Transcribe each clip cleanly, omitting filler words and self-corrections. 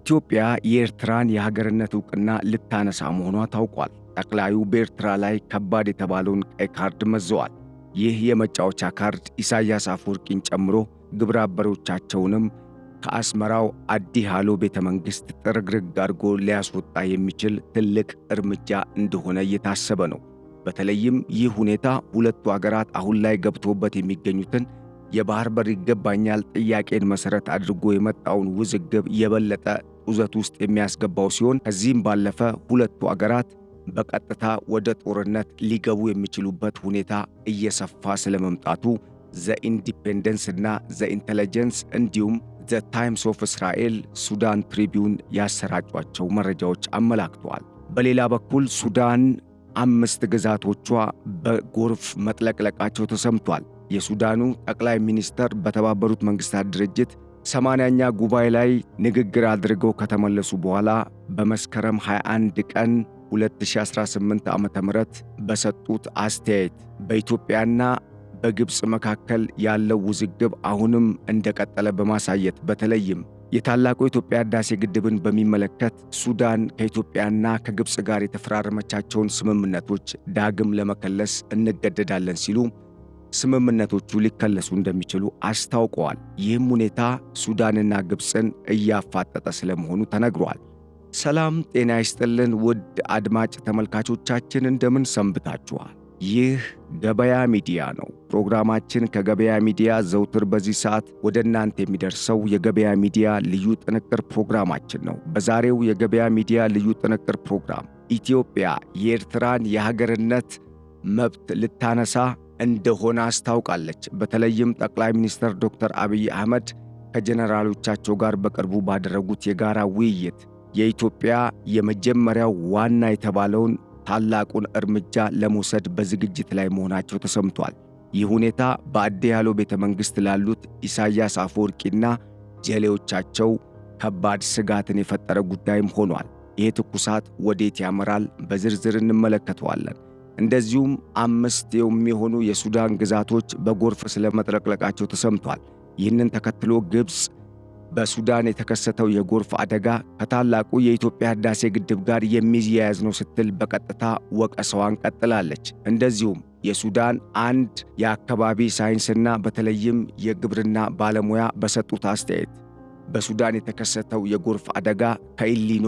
ኢትዮጵያ የኤርትራን የሀገርነት ዕውቅና ልታነሳ መሆኗ ታውቋል። ጠቅላዩ በኤርትራ ላይ ከባድ የተባለውን ቀይ ካርድ መዘዋል። ይህ የመጫወቻ ካርድ ኢሳያስ አፈወርቂን ጨምሮ ግብረ አበሮቻቸውንም ከአስመራው አዲ ሃሎ ቤተ መንግሥት ጥርግርግ አድርጎ ሊያስወጣ የሚችል ትልቅ እርምጃ እንደሆነ እየታሰበ ነው። በተለይም ይህ ሁኔታ ሁለቱ አገራት አሁን ላይ ገብቶበት የሚገኙትን የባህር በር ይገባኛል ጥያቄን መሠረት አድርጎ የመጣውን ውዝግብ የበለጠ ጡዘት ውስጥ የሚያስገባው ሲሆን ከዚህም ባለፈ ሁለቱ አገራት በቀጥታ ወደ ጦርነት ሊገቡ የሚችሉበት ሁኔታ እየሰፋ ስለመምጣቱ ዘ ኢንዲፔንደንስ እና ዘ ኢንተለጀንስ እንዲሁም ዘ ታይምስ ኦፍ እስራኤል ሱዳን ትሪቢዩን ያሰራጯቸው መረጃዎች አመላክተዋል። በሌላ በኩል ሱዳን 5 ግዛቶቿ በጎርፍ መጥለቅለቃቸው ተሰምቷል። የሱዳኑ ጠቅላይ ሚኒስተር በተባበሩት መንግሥታት ድርጅት 80ኛ ጉባኤ ላይ ንግግር አድርገው ከተመለሱ በኋላ በመስከረም 21 ቀን 2018 ዓ.ም በሰጡት አስተያየት በኢትዮጵያና በግብፅ መካከል ያለው ውዝግብ አሁንም እንደቀጠለ በማሳየት በተለይም የታላቁ የኢትዮጵያ ሕዳሴ ግድብን በሚመለከት ሱዳን ከኢትዮጵያና ከግብፅ ጋር የተፈራረመቻቸውን ስምምነቶች ዳግም ለመከለስ እንገደዳለን ሲሉ ስምምነቶቹ ሊከለሱ እንደሚችሉ አስታውቀዋል። ይህም ሁኔታ ሱዳንና ግብፅን እያፋጠጠ ስለመሆኑ ተነግሯል። ሰላም ጤና ይስጥልን ውድ አድማጭ ተመልካቾቻችን እንደምን ሰንብታችኋል? ይህ ገበያ ሚዲያ ነው። ፕሮግራማችን ከገበያ ሚዲያ ዘውትር በዚህ ሰዓት ወደ እናንተ የሚደርሰው የገበያ ሚዲያ ልዩ ጥንቅር ፕሮግራማችን ነው። በዛሬው የገበያ ሚዲያ ልዩ ጥንቅር ፕሮግራም ኢትዮጵያ የኤርትራን የሀገርነት መብት ልታነሳ እንደሆነ አስታውቃለች። በተለይም ጠቅላይ ሚኒስትር ዶክተር አብይ አህመድ ከጀነራሎቻቸው ጋር በቅርቡ ባደረጉት የጋራ ውይይት የኢትዮጵያ የመጀመሪያው ዋና የተባለውን ታላቁን እርምጃ ለመውሰድ በዝግጅት ላይ መሆናቸው ተሰምቷል። ይህ ሁኔታ በአዲ ሃሎ ቤተ መንግሥት ላሉት ኢሳያስ አፈወርቂና ጀሌዎቻቸው ከባድ ስጋትን የፈጠረ ጉዳይም ሆኗል። ይህ ትኩሳት ወዴት ያመራል? በዝርዝር እንመለከተዋለን። እንደዚሁም 5 የሚሆኑ የሱዳን ግዛቶች በጎርፍ ስለመጥለቅለቃቸው ተሰምቷል። ይህንን ተከትሎ ግብፅ በሱዳን የተከሰተው የጎርፍ አደጋ ከታላቁ የኢትዮጵያ ሕዳሴ ግድብ ጋር የሚያያዝ ነው ስትል በቀጥታ ወቀሳዋን ቀጥላለች። እንደዚሁም የሱዳን አንድ የአካባቢ ሳይንስና በተለይም የግብርና ባለሙያ በሰጡት አስተያየት በሱዳን የተከሰተው የጎርፍ አደጋ ከኢሊኖ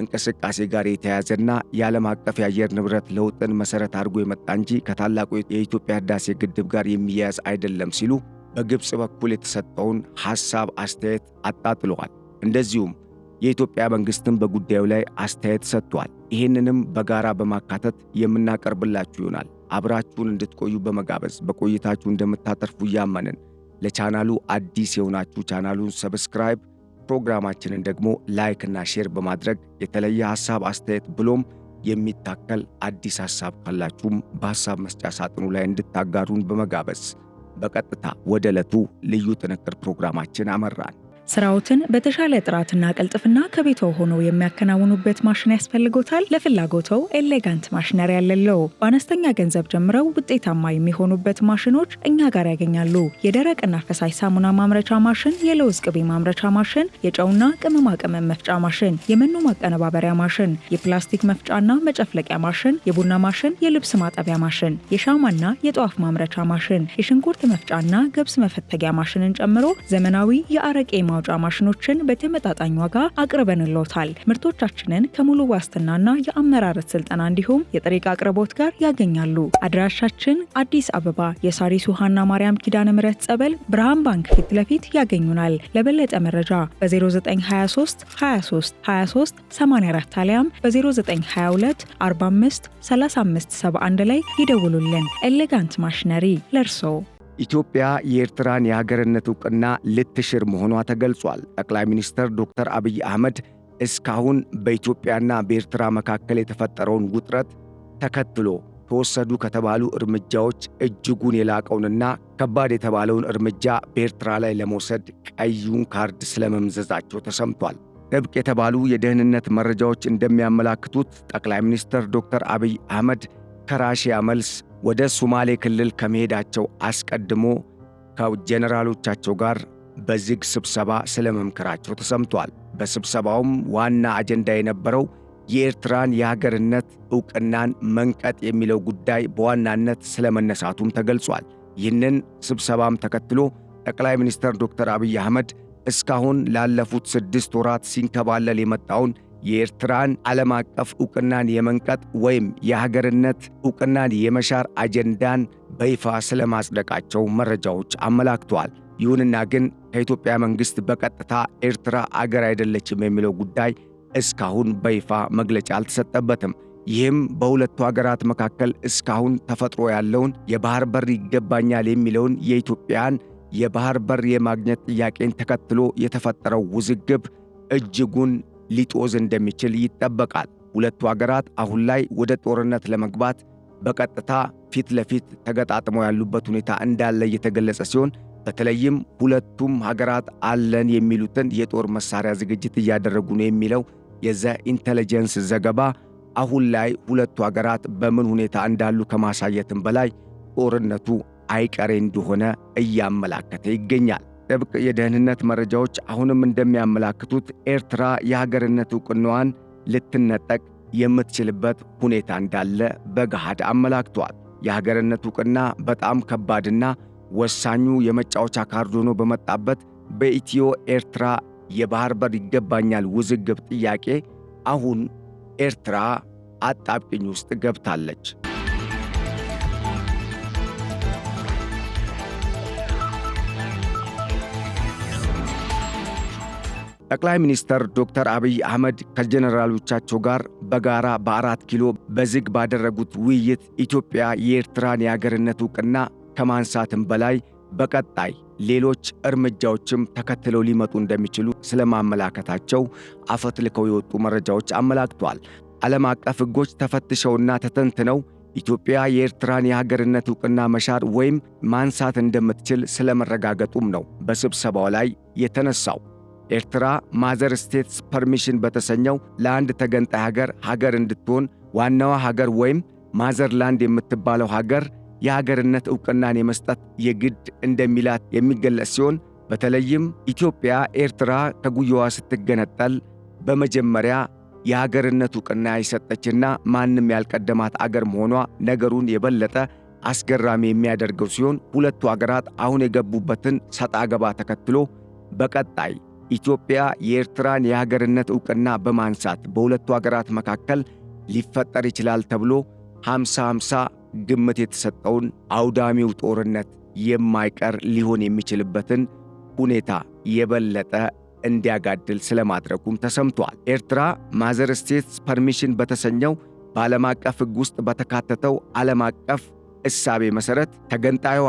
እንቅስቃሴ ጋር የተያያዘና የዓለም አቀፍ የአየር ንብረት ለውጥን መሠረት አድርጎ የመጣ እንጂ ከታላቁ የኢትዮጵያ ሕዳሴ ግድብ ጋር የሚያያዝ አይደለም ሲሉ በግብፅ በኩል የተሰጠውን ሐሳብ አስተያየት አጣጥለዋል። እንደዚሁም የኢትዮጵያ መንግሥትም በጉዳዩ ላይ አስተያየት ሰጥቷል። ይህንንም በጋራ በማካተት የምናቀርብላችሁ ይሆናል። አብራችሁን እንድትቆዩ በመጋበዝ በቆይታችሁ እንደምታተርፉ እያመንን ለቻናሉ አዲስ የሆናችሁ ቻናሉን ሰብስክራይብ፣ ፕሮግራማችንን ደግሞ ላይክ እና ሼር በማድረግ የተለየ ሐሳብ አስተያየት ብሎም የሚታከል አዲስ ሐሳብ ካላችሁም በሐሳብ መስጫ ሳጥኑ ላይ እንድታጋሩን በመጋበዝ በቀጥታ ወደ ዕለቱ ልዩ ጥንቅር ፕሮግራማችን አመራን። ስራዎትን በተሻለ ጥራትና ቅልጥፍና ከቤትዎ ሆነው የሚያከናውኑበት ማሽን ያስፈልጎታል? ለፍላጎትዎ ኤሌጋንት ማሽነሪ ያለለው በአነስተኛ ገንዘብ ጀምረው ውጤታማ የሚሆኑበት ማሽኖች እኛ ጋር ያገኛሉ። የደረቅና ፈሳሽ ሳሙና ማምረቻ ማሽን፣ የለውዝ ቅቤ ማምረቻ ማሽን፣ የጨውና ቅመማ ቅመም መፍጫ ማሽን፣ የመኖ ማቀነባበሪያ ማሽን፣ የፕላስቲክ መፍጫና መጨፍለቂያ ማሽን፣ የቡና ማሽን፣ የልብስ ማጠቢያ ማሽን፣ የሻማና የጧፍ ማምረቻ ማሽን፣ የሽንኩርት መፍጫና ገብስ መፈተጊያ ማሽንን ጨምሮ ዘመናዊ የአረቄ ማውጫ ማሽኖችን በተመጣጣኝ ዋጋ አቅርበንልዎታል። ምርቶቻችንን ከሙሉ ዋስትናና የአመራረት ስልጠና እንዲሁም የጥሬ ዕቃ አቅርቦት ጋር ያገኛሉ። አድራሻችን አዲስ አበባ የሳሪስ ውሃና ማርያም ኪዳነ ምሕረት ጸበል ብርሃን ባንክ ፊት ለፊት ያገኙናል። ለበለጠ መረጃ በ0923 23 23 84 አሊያም በ0922 45 35 71 ላይ ይደውሉልን። ኤሌጋንት ማሽነሪ ለርሶ። ኢትዮጵያ የኤርትራን የሀገርነት ዕውቅና ልትሽር መሆኗ ተገልጿል። ጠቅላይ ሚኒስትር ዶክተር አብይ አህመድ እስካሁን በኢትዮጵያና በኤርትራ መካከል የተፈጠረውን ውጥረት ተከትሎ ተወሰዱ ከተባሉ እርምጃዎች እጅጉን የላቀውንና ከባድ የተባለውን እርምጃ በኤርትራ ላይ ለመውሰድ ቀዩን ካርድ ስለመምዘዛቸው ተሰምቷል። ጥብቅ የተባሉ የደህንነት መረጃዎች እንደሚያመላክቱት ጠቅላይ ሚኒስትር ዶክተር አብይ አህመድ ከራሺያ መልስ ወደ ሶማሌ ክልል ከመሄዳቸው አስቀድሞ ከጀነራሎቻቸው ጋር በዝግ ስብሰባ ስለመምከራቸው ተሰምቷል። በስብሰባውም ዋና አጀንዳ የነበረው የኤርትራን የሀገርነት ዕውቅናን መንቀጥ የሚለው ጉዳይ በዋናነት ስለመነሳቱም ተገልጿል። ይህንን ስብሰባም ተከትሎ ጠቅላይ ሚኒስትር ዶክተር አብይ አህመድ እስካሁን ላለፉት 6 ወራት ሲንከባለል የመጣውን የኤርትራን ዓለም አቀፍ ዕውቅናን የመንቀጥ ወይም የሀገርነት ዕውቅናን የመሻር አጀንዳን በይፋ ስለማጽደቃቸው መረጃዎች አመላክተዋል። ይሁንና ግን ከኢትዮጵያ መንግሥት በቀጥታ ኤርትራ አገር አይደለችም የሚለው ጉዳይ እስካሁን በይፋ መግለጫ አልተሰጠበትም። ይህም በሁለቱ አገራት መካከል እስካሁን ተፈጥሮ ያለውን የባህር በር ይገባኛል የሚለውን የኢትዮጵያን የባህር በር የማግኘት ጥያቄን ተከትሎ የተፈጠረው ውዝግብ እጅጉን ሊጦዝ እንደሚችል ይጠበቃል። ሁለቱ አገራት አሁን ላይ ወደ ጦርነት ለመግባት በቀጥታ ፊት ለፊት ተገጣጥመው ያሉበት ሁኔታ እንዳለ እየተገለጸ ሲሆን በተለይም ሁለቱም ሀገራት አለን የሚሉትን የጦር መሳሪያ ዝግጅት እያደረጉ ነው የሚለው የዘ ኢንተለጀንስ ዘገባ አሁን ላይ ሁለቱ ሀገራት በምን ሁኔታ እንዳሉ ከማሳየትም በላይ ጦርነቱ አይቀሬ እንደሆነ እያመላከተ ይገኛል። ጥብቅ የደህንነት መረጃዎች አሁንም እንደሚያመላክቱት ኤርትራ የሀገርነት ዕውቅናዋን ልትነጠቅ የምትችልበት ሁኔታ እንዳለ በገሃድ አመላክቷል። የሀገርነት ዕውቅና በጣም ከባድና ወሳኙ የመጫወቻ ካርድ ሆኖ በመጣበት በኢትዮ ኤርትራ የባህር በር ይገባኛል ውዝግብ ጥያቄ አሁን ኤርትራ አጣብቂኝ ውስጥ ገብታለች። ጠቅላይ ሚኒስትር ዶክተር አብይ አህመድ ከጀነራሎቻቸው ጋር በጋራ በ4 ኪሎ በዝግ ባደረጉት ውይይት ኢትዮጵያ የኤርትራን የሀገርነት ዕውቅና ከማንሳትም በላይ በቀጣይ ሌሎች እርምጃዎችም ተከትለው ሊመጡ እንደሚችሉ ስለማመላከታቸው አፈትልከው የወጡ መረጃዎች አመላክተዋል። ዓለም አቀፍ ሕጎች ተፈትሸውና ተተንትነው ኢትዮጵያ የኤርትራን የሀገርነት ዕውቅና መሻር ወይም ማንሳት እንደምትችል ስለመረጋገጡም ነው በስብሰባው ላይ የተነሳው። ኤርትራ ማዘር ስቴትስ ፐርሚሽን በተሰኘው ለአንድ ተገንጣይ ሀገር እንድትሆን ዋናዋ ሀገር ወይም ማዘርላንድ የምትባለው ሀገር የሀገርነት ዕውቅናን የመስጠት የግድ እንደሚላት የሚገለጽ ሲሆን በተለይም ኢትዮጵያ ኤርትራ ከጉያዋ ስትገነጠል በመጀመሪያ የሀገርነት ዕውቅና የሰጠችና ማንም ያልቀደማት አገር መሆኗ ነገሩን የበለጠ አስገራሚ የሚያደርገው ሲሆን ሁለቱ አገራት አሁን የገቡበትን ሰጣ ገባ ተከትሎ በቀጣይ ኢትዮጵያ የኤርትራን የሀገርነት ዕውቅና በማንሳት በሁለቱ አገራት መካከል ሊፈጠር ይችላል ተብሎ 50-50 ግምት የተሰጠውን አውዳሚው ጦርነት የማይቀር ሊሆን የሚችልበትን ሁኔታ የበለጠ እንዲያጋድል ስለማድረጉም ተሰምቷል። ኤርትራ ማዘር ስቴትስ ፐርሚሽን በተሰኘው በዓለም አቀፍ ሕግ ውስጥ በተካተተው ዓለም አቀፍ እሳቤ መሠረት ተገንጣዩ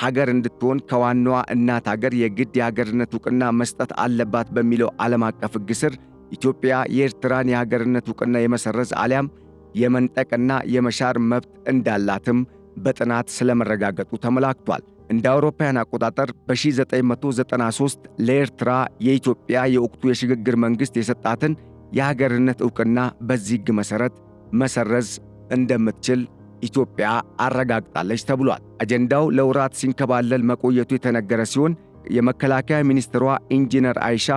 ሀገር እንድትሆን ከዋናዋ እናት ሀገር የግድ የሀገርነት ዕውቅና መስጠት አለባት በሚለው ዓለም አቀፍ ሕግ ስር ኢትዮጵያ የኤርትራን የሀገርነት ዕውቅና የመሰረዝ አሊያም የመንጠቅና የመሻር መብት እንዳላትም በጥናት ስለመረጋገጡ ተመላክቷል። እንደ አውሮፓውያን አቆጣጠር በ1993 ለኤርትራ የኢትዮጵያ የወቅቱ የሽግግር መንግሥት የሰጣትን የሀገርነት ዕውቅና በዚህ ሕግ መሠረት መሰረዝ እንደምትችል ኢትዮጵያ አረጋግጣለች ተብሏል። አጀንዳው ለወራት ሲንከባለል መቆየቱ የተነገረ ሲሆን የመከላከያ ሚኒስትሯ ኢንጂነር አይሻ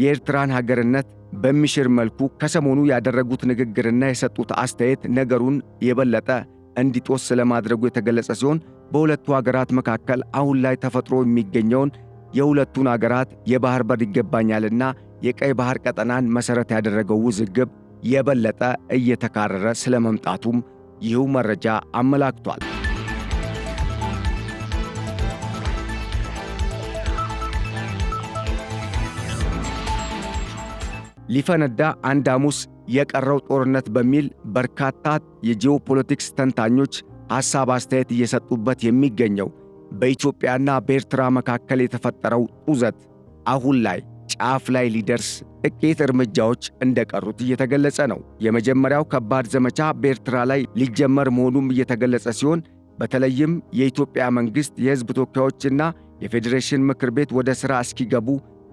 የኤርትራን ሀገርነት በሚሽር መልኩ ከሰሞኑ ያደረጉት ንግግርና የሰጡት አስተያየት ነገሩን የበለጠ እንዲጦስ ስለማድረጉ የተገለጸ ሲሆን በሁለቱ ሀገራት መካከል አሁን ላይ ተፈጥሮ የሚገኘውን የሁለቱን ሀገራት የባህር በር ይገባኛልና የቀይ ባህር ቀጠናን መሠረት ያደረገው ውዝግብ የበለጠ እየተካረረ ስለመምጣቱም ይህው መረጃ አመላክቷል። ሊፈነዳ አንድ ሐሙስ የቀረው ጦርነት በሚል በርካታ የጂኦፖለቲክስ ተንታኞች ሐሳብ አስተያየት እየሰጡበት የሚገኘው በኢትዮጵያና በኤርትራ መካከል የተፈጠረው ጡዘት አሁን ላይ ጫፍ ላይ ሊደርስ ጥቂት እርምጃዎች እንደቀሩት እየተገለጸ ነው። የመጀመሪያው ከባድ ዘመቻ በኤርትራ ላይ ሊጀመር መሆኑም እየተገለጸ ሲሆን በተለይም የኢትዮጵያ መንግሥት የሕዝብ ተወካዮችና የፌዴሬሽን ምክር ቤት ወደ ሥራ እስኪገቡ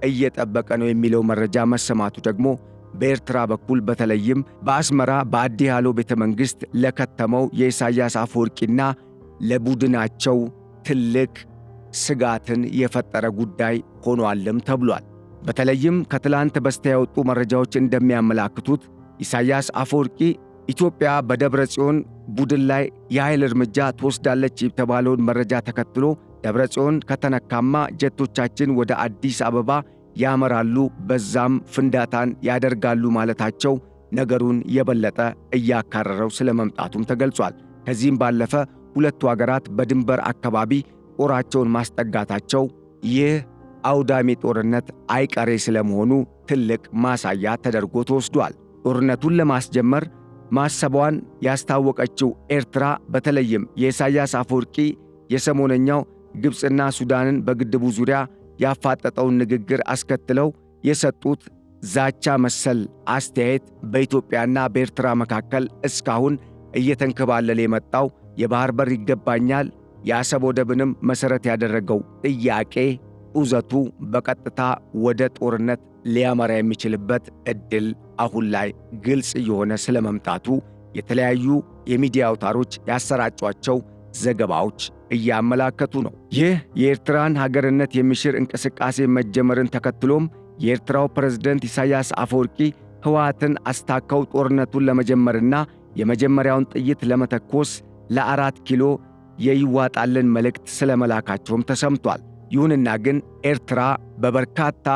እየጠበቀ ነው የሚለው መረጃ መሰማቱ ደግሞ በኤርትራ በኩል በተለይም በአስመራ በአዲ ሃሎ ቤተ መንግሥት ለከተመው የኢሳያስ አፈወርቂና ለቡድናቸው ትልቅ ስጋትን የፈጠረ ጉዳይ ሆኗልም ተብሏል። በተለይም ከትላንት በስቲያ የወጡ መረጃዎች እንደሚያመላክቱት ኢሳያስ አፈወርቂ ኢትዮጵያ በደብረ ጽዮን ቡድን ላይ የኃይል እርምጃ ትወስዳለች የተባለውን መረጃ ተከትሎ ደብረ ጽዮን ከተነካማ ጀቶቻችን ወደ አዲስ አበባ ያመራሉ፣ በዛም ፍንዳታን ያደርጋሉ ማለታቸው ነገሩን የበለጠ እያካረረው ስለመምጣቱም ተገልጿል። ከዚህም ባለፈ ሁለቱ አገራት በድንበር አካባቢ ጦራቸውን ማስጠጋታቸው ይህ አውዳሚ ጦርነት አይቀሬ ስለመሆኑ ትልቅ ማሳያ ተደርጎ ተወስዷል። ጦርነቱን ለማስጀመር ማሰቧን ያስታወቀችው ኤርትራ በተለይም የኢሳያስ አፈወርቂ የሰሞነኛው ግብፅና ሱዳንን በግድቡ ዙሪያ ያፋጠጠውን ንግግር አስከትለው የሰጡት ዛቻ መሰል አስተያየት በኢትዮጵያና በኤርትራ መካከል እስካሁን እየተንከባለለ የመጣው የባህር በር ይገባኛል የአሰብ ወደብንም መሠረት ያደረገው ጥያቄ ዑዘቱ በቀጥታ ወደ ጦርነት ሊያመራ የሚችልበት ዕድል አሁን ላይ ግልጽ እየሆነ ስለመምጣቱ የተለያዩ የሚዲያ አውታሮች ያሰራጯቸው ዘገባዎች እያመላከቱ ነው። ይህ የኤርትራን ሀገርነት የሚሽር እንቅስቃሴ መጀመርን ተከትሎም የኤርትራው ፕሬዝዳንት ኢሳያስ አፈወርቂ ህወሓትን አስታከው ጦርነቱን ለመጀመርና የመጀመሪያውን ጥይት ለመተኮስ ለ4 ኪሎ የይዋጣልን መልእክት ስለመላካቸውም ተሰምቷል። ይሁንና ግን ኤርትራ በበርካታ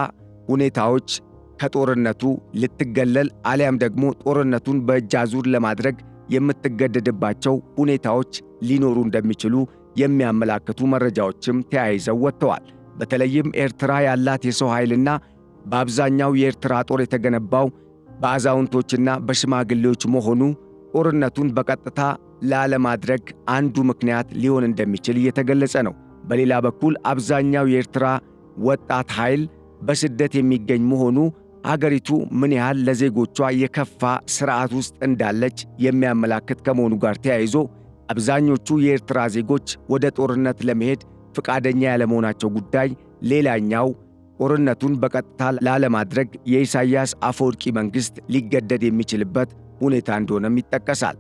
ሁኔታዎች ከጦርነቱ ልትገለል አሊያም ደግሞ ጦርነቱን በእጅ አዙር ለማድረግ የምትገደድባቸው ሁኔታዎች ሊኖሩ እንደሚችሉ የሚያመላክቱ መረጃዎችም ተያይዘው ወጥተዋል። በተለይም ኤርትራ ያላት የሰው ኃይልና በአብዛኛው የኤርትራ ጦር የተገነባው በአዛውንቶችና በሽማግሌዎች መሆኑ ጦርነቱን በቀጥታ ላለማድረግ አንዱ ምክንያት ሊሆን እንደሚችል እየተገለጸ ነው። በሌላ በኩል አብዛኛው የኤርትራ ወጣት ኃይል በስደት የሚገኝ መሆኑ አገሪቱ ምን ያህል ለዜጎቿ የከፋ ሥርዓት ውስጥ እንዳለች የሚያመላክት ከመሆኑ ጋር ተያይዞ አብዛኞቹ የኤርትራ ዜጎች ወደ ጦርነት ለመሄድ ፈቃደኛ ያለመሆናቸው ጉዳይ ሌላኛው ጦርነቱን በቀጥታ ላለማድረግ የኢሳያስ አፈወርቂ መንግሥት ሊገደድ የሚችልበት ሁኔታ እንደሆነም ይጠቀሳል።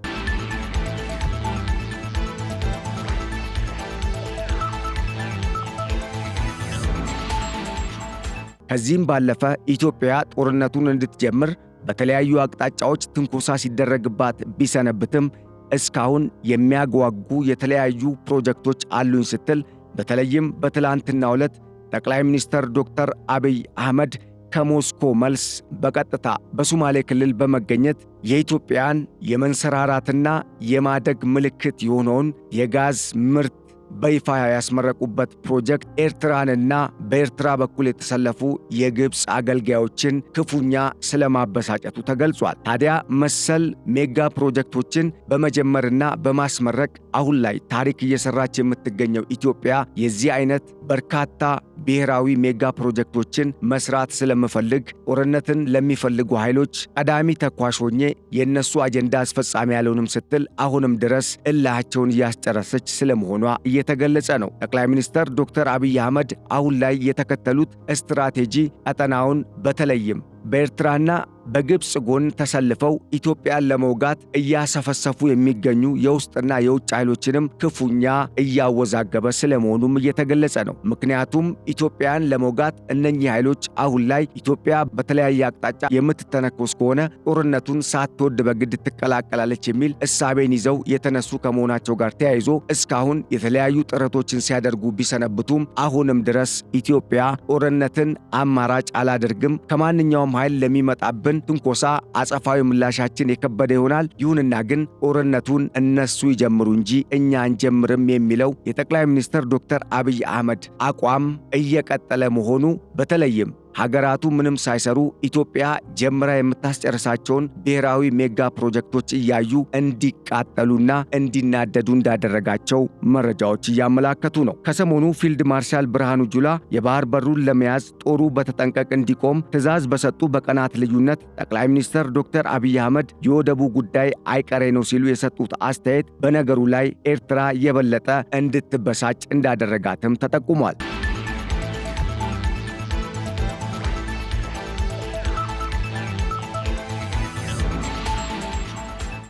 ከዚህም ባለፈ ኢትዮጵያ ጦርነቱን እንድትጀምር በተለያዩ አቅጣጫዎች ትንኮሳ ሲደረግባት ቢሰነብትም እስካሁን የሚያጓጉ የተለያዩ ፕሮጀክቶች አሉኝ ስትል በተለይም በትላንትናው ዕለት ጠቅላይ ሚኒስትር ዶክተር አብይ አህመድ ከሞስኮ መልስ በቀጥታ በሶማሌ ክልል በመገኘት የኢትዮጵያን የመንሰራራትና የማደግ ምልክት የሆነውን የጋዝ ምርት በይፋ ያስመረቁበት ፕሮጀክት ኤርትራንና በኤርትራ በኩል የተሰለፉ የግብፅ አገልጋዮችን ክፉኛ ስለማበሳጨቱ ተገልጿል። ታዲያ መሰል ሜጋ ፕሮጀክቶችን በመጀመርና በማስመረቅ አሁን ላይ ታሪክ እየሰራች የምትገኘው ኢትዮጵያ የዚህ አይነት በርካታ ብሔራዊ ሜጋ ፕሮጀክቶችን መስራት ስለምፈልግ ጦርነትን ለሚፈልጉ ኃይሎች ቀዳሚ ተኳሽ ሆኜ የእነሱ አጀንዳ አስፈጻሚ ያለውንም ስትል አሁንም ድረስ እልሃቸውን እያስጨረሰች ስለመሆኗ እየተገለጸ ነው። ጠቅላይ ሚኒስትር ዶክተር አብይ አህመድ አሁን ላይ የተከተሉት ስትራቴጂ ቀጠናውን በተለይም በኤርትራና በግብፅ ጎን ተሰልፈው ኢትዮጵያን ለመውጋት እያሰፈሰፉ የሚገኙ የውስጥና የውጭ ኃይሎችንም ክፉኛ እያወዛገበ ስለመሆኑም እየተገለጸ ነው። ምክንያቱም ኢትዮጵያን ለመውጋት እነኚህ ኃይሎች አሁን ላይ ኢትዮጵያ በተለያየ አቅጣጫ የምትተነኮስ ከሆነ ጦርነቱን ሳትወድ በግድ ትቀላቀላለች የሚል እሳቤን ይዘው የተነሱ ከመሆናቸው ጋር ተያይዞ እስካሁን የተለያዩ ጥረቶችን ሲያደርጉ ቢሰነብቱም አሁንም ድረስ ኢትዮጵያ ጦርነትን አማራጭ አላደርግም፣ ከማንኛውም ኃይል ለሚመጣብን ትንኮሳ አጸፋዊ ምላሻችን የከበደ ይሆናል። ይሁንና ግን ጦርነቱን እነሱ ይጀምሩ እንጂ እኛ አንጀምርም የሚለው የጠቅላይ ሚኒስትር ዶክተር አብይ አህመድ አቋም እየቀጠለ መሆኑ በተለይም ሀገራቱ ምንም ሳይሰሩ ኢትዮጵያ ጀምራ የምታስጨርሳቸውን ብሔራዊ ሜጋ ፕሮጀክቶች እያዩ እንዲቃጠሉና እንዲናደዱ እንዳደረጋቸው መረጃዎች እያመላከቱ ነው። ከሰሞኑ ፊልድ ማርሻል ብርሃኑ ጁላ የባህር በሩን ለመያዝ ጦሩ በተጠንቀቅ እንዲቆም ትዕዛዝ በሰጡ በቀናት ልዩነት ጠቅላይ ሚኒስትር ዶክተር አብይ አህመድ የወደቡ ጉዳይ አይቀሬ ነው ሲሉ የሰጡት አስተያየት በነገሩ ላይ ኤርትራ የበለጠ እንድትበሳጭ እንዳደረጋትም ተጠቁሟል።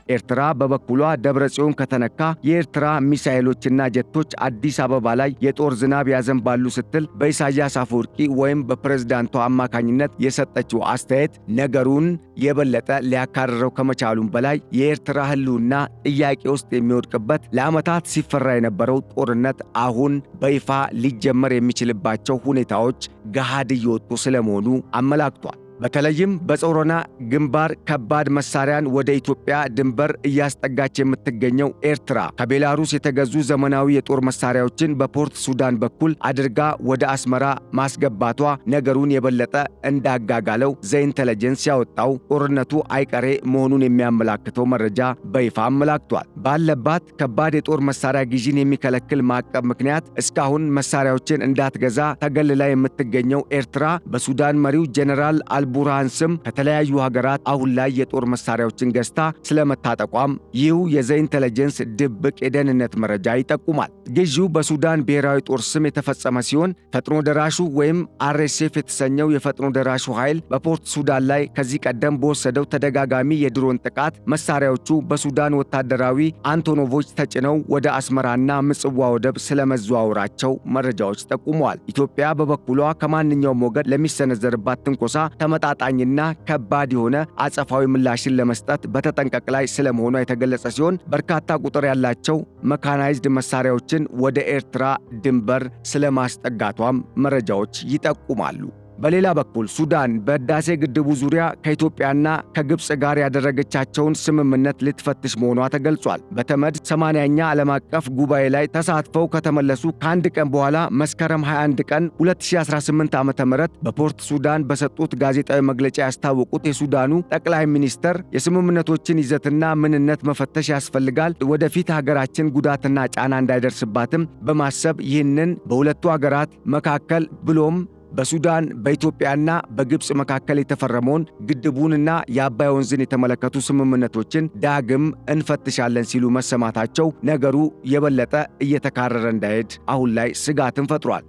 ኤርትራ በበኩሏ ደብረጽዮን ከተነካ የኤርትራ ሚሳኤሎችና ጀቶች አዲስ አበባ ላይ የጦር ዝናብ ያዘንባሉ ስትል በኢሳያስ አፈወርቂ ወይም በፕሬዝዳንቷ አማካኝነት የሰጠችው አስተያየት ነገሩን የበለጠ ሊያካርረው ከመቻሉም በላይ የኤርትራ ሕልውና ጥያቄ ውስጥ የሚወድቅበት ለዓመታት ሲፈራ የነበረው ጦርነት አሁን በይፋ ሊጀመር የሚችልባቸው ሁኔታዎች ገሃድ እየወጡ ስለመሆኑ አመላክቷል። በተለይም በጾረና ግንባር ከባድ መሳሪያን ወደ ኢትዮጵያ ድንበር እያስጠጋች የምትገኘው ኤርትራ ከቤላሩስ የተገዙ ዘመናዊ የጦር መሳሪያዎችን በፖርት ሱዳን በኩል አድርጋ ወደ አስመራ ማስገባቷ ነገሩን የበለጠ እንዳጋጋለው ዘኢንተለጀንስ ያወጣው ጦርነቱ አይቀሬ መሆኑን የሚያመላክተው መረጃ በይፋ አመላክቷል። ባለባት ከባድ የጦር መሳሪያ ግዢን የሚከለክል ማዕቀብ ምክንያት እስካሁን መሳሪያዎችን እንዳትገዛ ተገልላ የምትገኘው ኤርትራ በሱዳን መሪው ጄኔራል ቡርሃን ስም ከተለያዩ ሀገራት አሁን ላይ የጦር መሳሪያዎችን ገዝታ ስለመታጠቋም ይህ የዘኢንተለጀንስ ድብቅ የደህንነት መረጃ ይጠቁማል። ግዢው በሱዳን ብሔራዊ ጦር ስም የተፈጸመ ሲሆን ፈጥኖ ደራሹ ወይም RSF የተሰኘው የፈጥኖ ደራሹ ኃይል በፖርት ሱዳን ላይ ከዚህ ቀደም በወሰደው ተደጋጋሚ የድሮን ጥቃት መሳሪያዎቹ በሱዳን ወታደራዊ አንቶኖቮች ተጭነው ወደ አስመራና ምጽዋ ወደብ ስለመዘዋወራቸው መረጃዎች ጠቁመዋል። ኢትዮጵያ በበኩሏ ከማንኛውም ወገን ለሚሰነዘርባት ትንኮሳ ተመጣጣኝና ከባድ የሆነ አጸፋዊ ምላሽን ለመስጠት በተጠንቀቅ ላይ ስለመሆኗ የተገለጸ ሲሆን በርካታ ቁጥር ያላቸው መካናይዝድ መሳሪያዎችን ወደ ኤርትራ ድንበር ስለማስጠጋቷም መረጃዎች ይጠቁማሉ። በሌላ በኩል ሱዳን በህዳሴ ግድቡ ዙሪያ ከኢትዮጵያና ከግብፅ ጋር ያደረገቻቸውን ስምምነት ልትፈትሽ መሆኗ ተገልጿል። በተመድ 80ኛ ዓለም አቀፍ ጉባኤ ላይ ተሳትፈው ከተመለሱ ከአንድ ቀን በኋላ መስከረም 21 ቀን 2018 ዓ.ም በፖርት ሱዳን በሰጡት ጋዜጣዊ መግለጫ ያስታወቁት የሱዳኑ ጠቅላይ ሚኒስተር የስምምነቶችን ይዘትና ምንነት መፈተሽ ያስፈልጋል፣ ወደፊት ሀገራችን ጉዳትና ጫና እንዳይደርስባትም በማሰብ ይህንን በሁለቱ ሀገራት መካከል ብሎም በሱዳን በኢትዮጵያና በግብፅ መካከል የተፈረመውን ግድቡንና የአባይ ወንዝን የተመለከቱ ስምምነቶችን ዳግም እንፈትሻለን ሲሉ መሰማታቸው ነገሩ የበለጠ እየተካረረ እንዳይሄድ አሁን ላይ ስጋትን ፈጥሯል።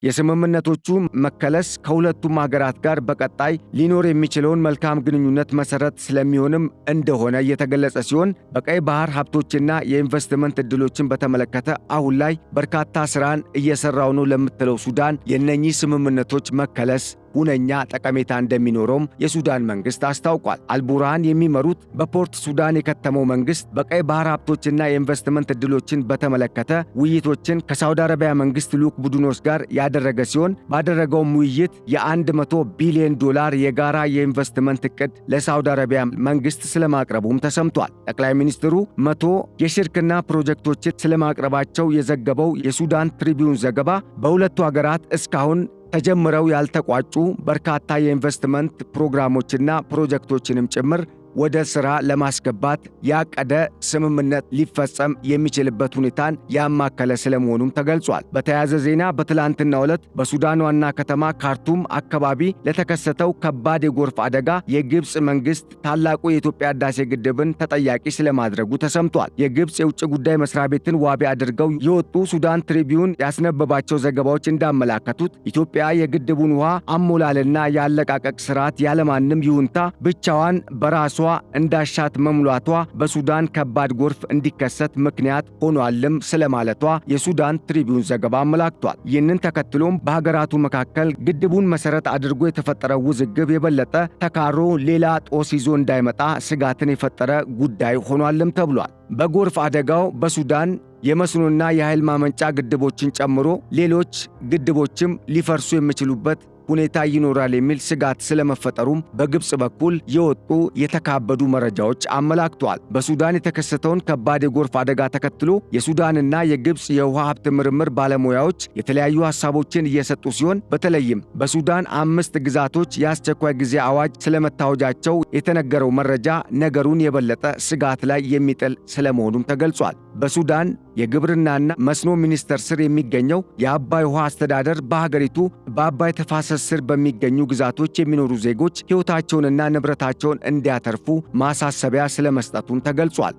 የስምምነቶቹ መከለስ ከሁለቱም ሀገራት ጋር በቀጣይ ሊኖር የሚችለውን መልካም ግንኙነት መሰረት ስለሚሆንም እንደሆነ እየተገለጸ ሲሆን በቀይ ባህር ሀብቶችና የኢንቨስትመንት ዕድሎችን በተመለከተ አሁን ላይ በርካታ ስራን እየሰራው ነው ለምትለው ሱዳን የእነኚህ ስምምነቶች መከለስ ሁነኛ ጠቀሜታ እንደሚኖረውም የሱዳን መንግስት አስታውቋል። አልቡርሃን የሚመሩት በፖርት ሱዳን የከተመው መንግስት በቀይ ባህር ሀብቶችና የኢንቨስትመንት ዕድሎችን በተመለከተ ውይይቶችን ከሳውዲ አረቢያ መንግስት ልዑክ ቡድኖች ጋር ያደረገ ሲሆን ባደረገውም ውይይት $100 ቢሊዮን የጋራ የኢንቨስትመንት ዕቅድ ለሳውዲ አረቢያ መንግስት ስለማቅረቡም ተሰምቷል። ጠቅላይ ሚኒስትሩ 100 የሽርክና ፕሮጀክቶችን ስለማቅረባቸው የዘገበው የሱዳን ትሪቢዩን ዘገባ በሁለቱ ሀገራት እስካሁን ተጀምረው ያልተቋጩ በርካታ የኢንቨስትመንት ፕሮግራሞችና ፕሮጀክቶችንም ጭምር ወደ ሥራ ለማስገባት ያቀደ ስምምነት ሊፈጸም የሚችልበት ሁኔታን ያማከለ ስለመሆኑም ተገልጿል። በተያያዘ ዜና በትላንትናው ዕለት በሱዳን ዋና ከተማ ካርቱም አካባቢ ለተከሰተው ከባድ የጎርፍ አደጋ የግብፅ መንግስት ታላቁ የኢትዮጵያ ህዳሴ ግድብን ተጠያቂ ስለማድረጉ ተሰምቷል። የግብፅ የውጭ ጉዳይ መስሪያ ቤትን ዋቢ አድርገው የወጡ ሱዳን ትሪቢዩን ያስነበባቸው ዘገባዎች እንዳመላከቱት ኢትዮጵያ የግድቡን ውሃ አሞላልና የአለቃቀቅ ስርዓት ያለማንም ይሁንታ ብቻዋን በራሷ እንዳሻት መሙላቷ በሱዳን ከባድ ጎርፍ እንዲከሰት ምክንያት ሆኗልም ስለማለቷ የሱዳን ትሪቢዩን ዘገባ አመላክቷል። ይህንን ተከትሎም በሀገራቱ መካከል ግድቡን መሰረት አድርጎ የተፈጠረው ውዝግብ የበለጠ ተካሮ ሌላ ጦስ ይዞ እንዳይመጣ ስጋትን የፈጠረ ጉዳይ ሆኗልም ተብሏል። በጎርፍ አደጋው በሱዳን የመስኖና የኃይል ማመንጫ ግድቦችን ጨምሮ ሌሎች ግድቦችም ሊፈርሱ የሚችሉበት ሁኔታ ይኖራል የሚል ስጋት ስለመፈጠሩም በግብፅ በኩል የወጡ የተካበዱ መረጃዎች አመላክተዋል። በሱዳን የተከሰተውን ከባድ የጎርፍ አደጋ ተከትሎ የሱዳንና የግብፅ የውሃ ሀብት ምርምር ባለሙያዎች የተለያዩ ሐሳቦችን እየሰጡ ሲሆን በተለይም በሱዳን 5 ግዛቶች የአስቸኳይ ጊዜ አዋጅ ስለመታወጃቸው የተነገረው መረጃ ነገሩን የበለጠ ስጋት ላይ የሚጥል ስለመሆኑም ተገልጿል። በሱዳን የግብርናና መስኖ ሚኒስቴር ስር የሚገኘው የአባይ ውሃ አስተዳደር በሀገሪቱ በአባይ ተፋሰስ ስር በሚገኙ ግዛቶች የሚኖሩ ዜጎች ሕይወታቸውንና ንብረታቸውን እንዲያተርፉ ማሳሰቢያ ስለመስጠቱም ተገልጿል።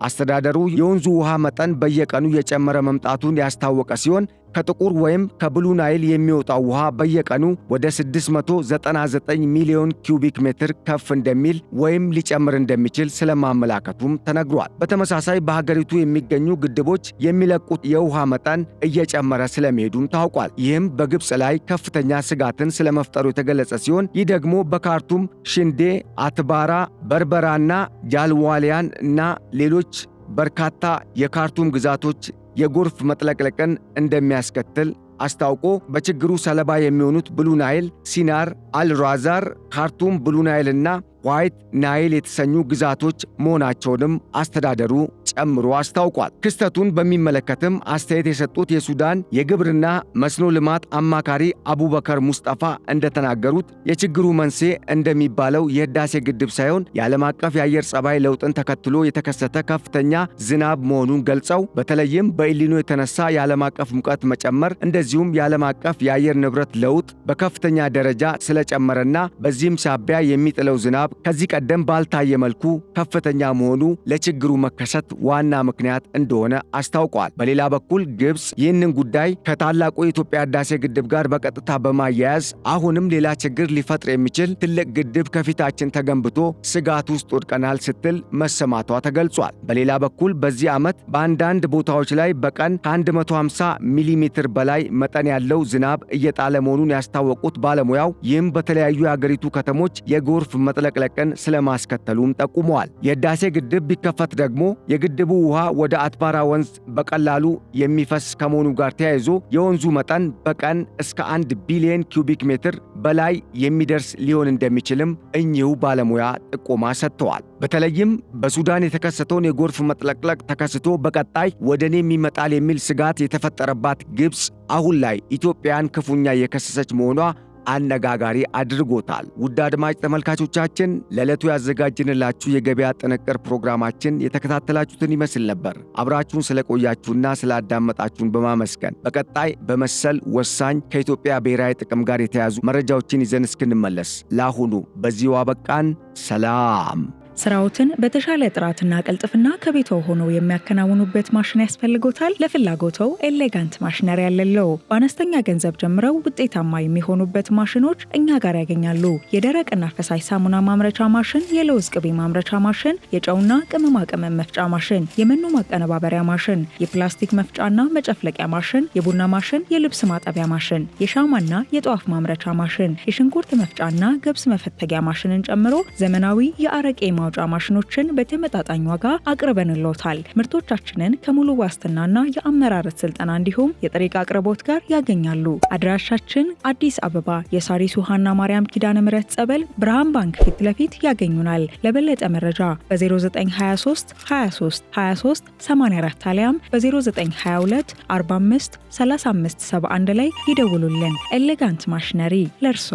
አስተዳደሩ የወንዙ ውሃ መጠን በየቀኑ የጨመረ መምጣቱን ያስታወቀ ሲሆን ከጥቁር ወይም ከብሉ ናይል የሚወጣው ውሃ በየቀኑ ወደ 699 ሚሊዮን ኪዩቢክ ሜትር ከፍ እንደሚል ወይም ሊጨምር እንደሚችል ስለማመላከቱም ተነግሯል። በተመሳሳይ በሀገሪቱ የሚገኙ ግድቦች የሚለቁት የውሃ መጠን እየጨመረ ስለመሄዱም ታውቋል። ይህም በግብፅ ላይ ከፍተኛ ስጋትን ስለመፍጠሩ የተገለጸ ሲሆን ይህ ደግሞ በካርቱም፣ ሽንዴ፣ አትባራ፣ በርበራና ጃልዋሊያን እና ሌሎች በርካታ የካርቱም ግዛቶች የጎርፍ መጥለቅለቅን እንደሚያስከትል አስታውቆ በችግሩ ሰለባ የሚሆኑት ብሉ ናይል፣ ሲናር፣ አልራዛር፣ ካርቱም፣ ብሉ ናይልና ዋይት ናይል የተሰኙ ግዛቶች መሆናቸውንም አስተዳደሩ ጨምሮ አስታውቋል። ክስተቱን በሚመለከትም አስተያየት የሰጡት የሱዳን የግብርና መስኖ ልማት አማካሪ አቡበከር ሙስጠፋ እንደተናገሩት የችግሩ መንስኤ እንደሚባለው የህዳሴ ግድብ ሳይሆን የዓለም አቀፍ የአየር ጸባይ ለውጥን ተከትሎ የተከሰተ ከፍተኛ ዝናብ መሆኑን ገልጸው በተለይም በኤልኒኖ የተነሳ የዓለም አቀፍ ሙቀት መጨመር እንደዚሁም የዓለም አቀፍ የአየር ንብረት ለውጥ በከፍተኛ ደረጃ ስለጨመረና በዚህም ሳቢያ የሚጥለው ዝናብ ከዚህ ቀደም ባልታየ መልኩ ከፍተኛ መሆኑ ለችግሩ መከሰት ዋና ምክንያት እንደሆነ አስታውቋል። በሌላ በኩል ግብፅ ይህንን ጉዳይ ከታላቁ የኢትዮጵያ ህዳሴ ግድብ ጋር በቀጥታ በማያያዝ አሁንም ሌላ ችግር ሊፈጥር የሚችል ትልቅ ግድብ ከፊታችን ተገንብቶ ስጋት ውስጥ ወድቀናል ስትል መሰማቷ ተገልጿል። በሌላ በኩል በዚህ ዓመት በአንዳንድ ቦታዎች ላይ በቀን ከ150 ሚሜ በላይ መጠን ያለው ዝናብ እየጣለ መሆኑን ያስታወቁት ባለሙያው ይህም በተለያዩ የአገሪቱ ከተሞች የጎርፍ መጥለቅለቅን ስለማስከተሉም ጠቁመዋል። የህዳሴ ግድብ ቢከፈት ደግሞ የግድቡ ውሃ ወደ አትባራ ወንዝ በቀላሉ የሚፈስ ከመሆኑ ጋር ተያይዞ የወንዙ መጠን በቀን እስከ 1 ቢሊዮን ኪዩቢክ ሜትር በላይ የሚደርስ ሊሆን እንደሚችልም እኚሁ ባለሙያ ጥቆማ ሰጥተዋል። በተለይም በሱዳን የተከሰተውን የጎርፍ መጥለቅለቅ ተከስቶ በቀጣይ ወደ እኔም ይመጣል የሚል ስጋት የተፈጠረባት ግብፅ አሁን ላይ ኢትዮጵያን ክፉኛ የከሰሰች መሆኗ አነጋጋሪ አድርጎታል። ውድ አድማጭ ተመልካቾቻችን ለዕለቱ ያዘጋጅንላችሁ የገበያ ጥንቅር ፕሮግራማችን የተከታተላችሁትን ይመስል ነበር። አብራችሁን ስለቆያችሁና ስላዳመጣችሁን በማመስገን በቀጣይ በመሰል ወሳኝ ከኢትዮጵያ ብሔራዊ ጥቅም ጋር የተያዙ መረጃዎችን ይዘን እስክንመለስ ለአሁኑ በዚሁ አበቃን። ሰላም። ስራዎትን በተሻለ ጥራትና ቅልጥፍና ከቤትዎ ሆነው የሚያከናውኑበት ማሽን ያስፈልጎታል? ለፍላጎትዎ ኤሌጋንት ማሽነሪ ያለለው በአነስተኛ ገንዘብ ጀምረው ውጤታማ የሚሆኑበት ማሽኖች እኛ ጋር ያገኛሉ። የደረቅና ፈሳሽ ሳሙና ማምረቻ ማሽን፣ የለውዝ ቅቤ ማምረቻ ማሽን፣ የጨውና ቅመማ ቅመም መፍጫ ማሽን፣ የመኖ ማቀነባበሪያ ማሽን፣ የፕላስቲክ መፍጫና መጨፍለቂያ ማሽን፣ የቡና ማሽን፣ የልብስ ማጠቢያ ማሽን፣ የሻማና የጧፍ ማምረቻ ማሽን፣ የሽንኩርት መፍጫና ገብስ መፈተጊያ ማሽንን ጨምሮ ዘመናዊ የአረቄ ማውጫ ማሽኖችን በተመጣጣኝ ዋጋ አቅርበንልዎታል። ምርቶቻችንን ከሙሉ ዋስትናና የአመራረት ስልጠና እንዲሁም የጥሬ ዕቃ አቅርቦት ጋር ያገኛሉ። አድራሻችን አዲስ አበባ የሳሪስ ውሃና ማርያም ኪዳነ ምሕረት ጸበል ብርሃን ባንክ ፊት ለፊት ያገኙናል። ለበለጠ መረጃ በ0923 23 23 84 አሊያም በ0922 45 35 71 ላይ ይደውሉልን። ኤሌጋንት ማሽነሪ ለርሶ